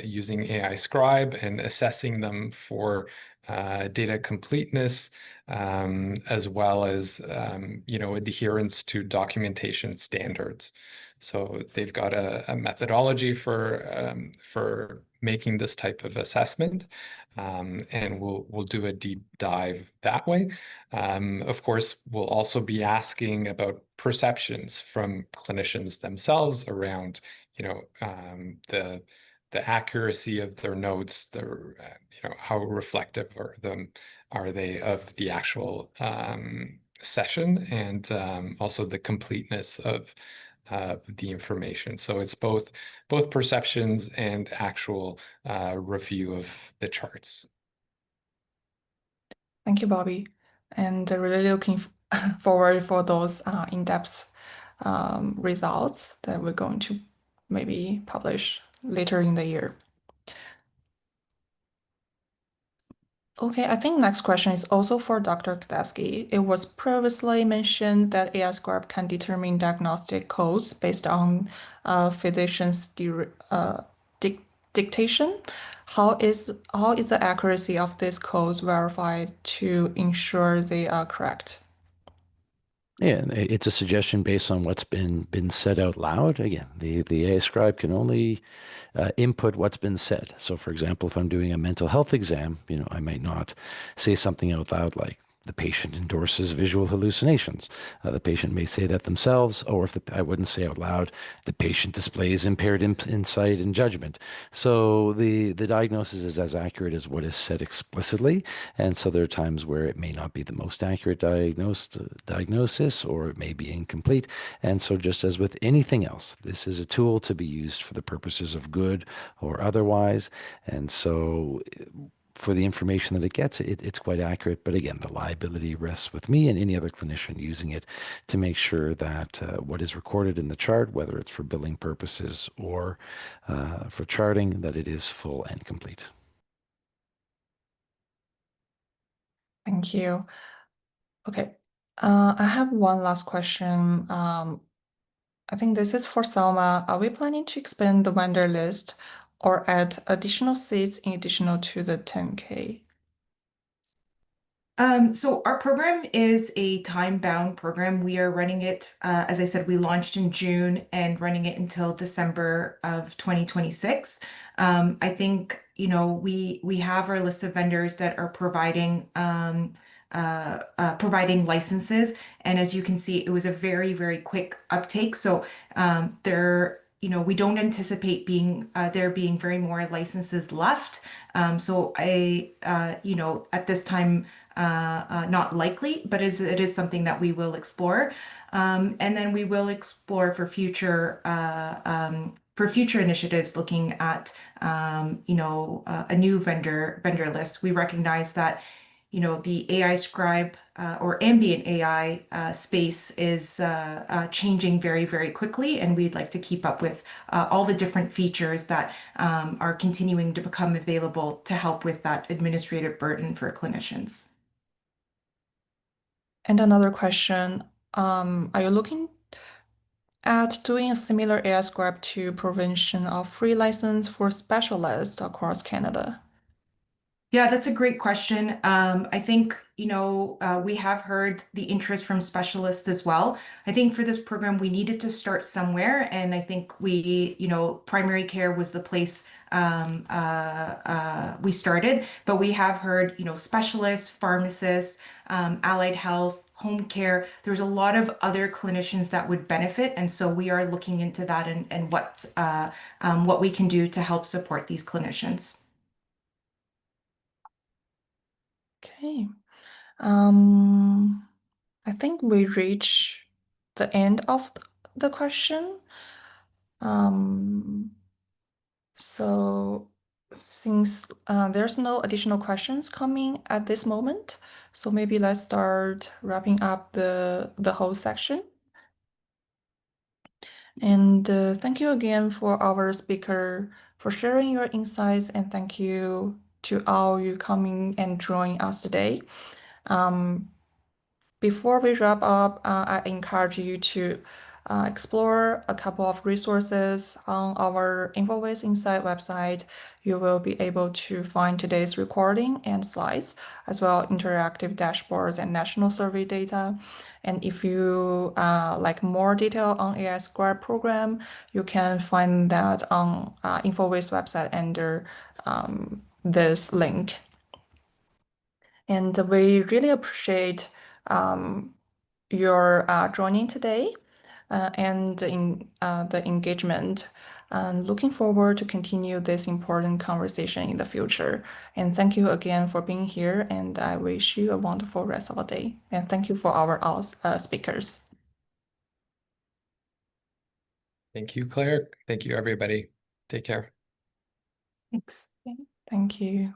using AI Scribe and assessing them for data completeness, as well as adherence to documentation standards. So they've got a methodology for making this type of assessment, and we'll do a deep dive that way. Of course, we'll also be asking about perceptions from clinicians themselves around, the accuracy of their notes, how reflective are they of the actual session, and also the completeness of the information. So it's both perceptions and actual review of the charts. Thank you, Bobby. And really looking forward for those in-depth results that we're going to maybe publish later in the year. Okay, I think next question is also for Dr. Tedeschi. It was previously mentioned that AI Scribe can determine diagnostic codes based on physician's dictation. How is the accuracy of these codes verified to ensure they are correct? Yeah, it's a suggestion based on what's been said out loud. Again, the AI scribe can only input what's been said. So, for example, if I'm doing a mental health exam, I might not say something out loud like, the patient endorses visual hallucinations. The patient may say that themselves, or if I wouldn't say out loud, the patient displays impaired insight and judgment. So the diagnosis is as accurate as what is said explicitly. And so there are times where it may not be the most accurate diagnosis, or it may be incomplete. And so just as with anything else, this is a tool to be used for the purposes of good or otherwise. And so for the information that it gets, it's quite accurate. But again, the liability rests with me and any other clinician using it to make sure that what is recorded in the chart, whether it's for billing purposes or for charting, that it is full and complete. Thank you. Okay, I have one last question. I think this is for Selma. Are we planning to expand the vendor list or add additional seats in addition to the 10K? So our program is a time-bound program. We are running it, as I said, we launched in June and running it until December of 2026. I think, we have our list of vendors that are providing licenses. And as you can see, it was a very, very quick uptake. So we don't anticipate there being very more licenses left. So at this time, not likely, but it is something that we will explore. And then we will explore for future initiatives looking at a new vendor list. We recognize that the AI scribe or ambient AI space is changing very, very quickly, and we'd like to keep up with all the different features that are continuing to become available to help with that administrative burden for clinicians. And another question, are you looking at doing a similar AI scribe to provision of free license for specialists across Canada? Yeah, that's a great question. I think, we have heard the interest from specialists as well. I think for this program, we needed to start somewhere. And I think primary care was the place we started. But we have heard, specialists, pharmacists, allied health, home care. There's a lot of other clinicians that would benefit. And so we are looking into that and what we can do to help support these clinicians. Okay. I think we reach the end of the question. So since there's no additional questions coming at this moment, so maybe let's start wrapping up the whole section. And thank you again for our speaker for sharing your insights, and thank you to all you coming and joining us today. Before we wrap up, I encourage you to explore a couple of resources on our Infoway Insight website. You will be able to find today's recording and slides, as well interactive dashboards and national survey data. And if you like more detail on AI Scribe program, you can find that on Infoway's website under this link. And we really appreciate your joining today and the engagement. Looking forward to continue this important conversation in the future. And thank you again for being here. And I wish you a wonderful rest of the day. And thank you for our speakers. Thank you, Claire. Thank you, everybody. Take care. Thanks. Thank you.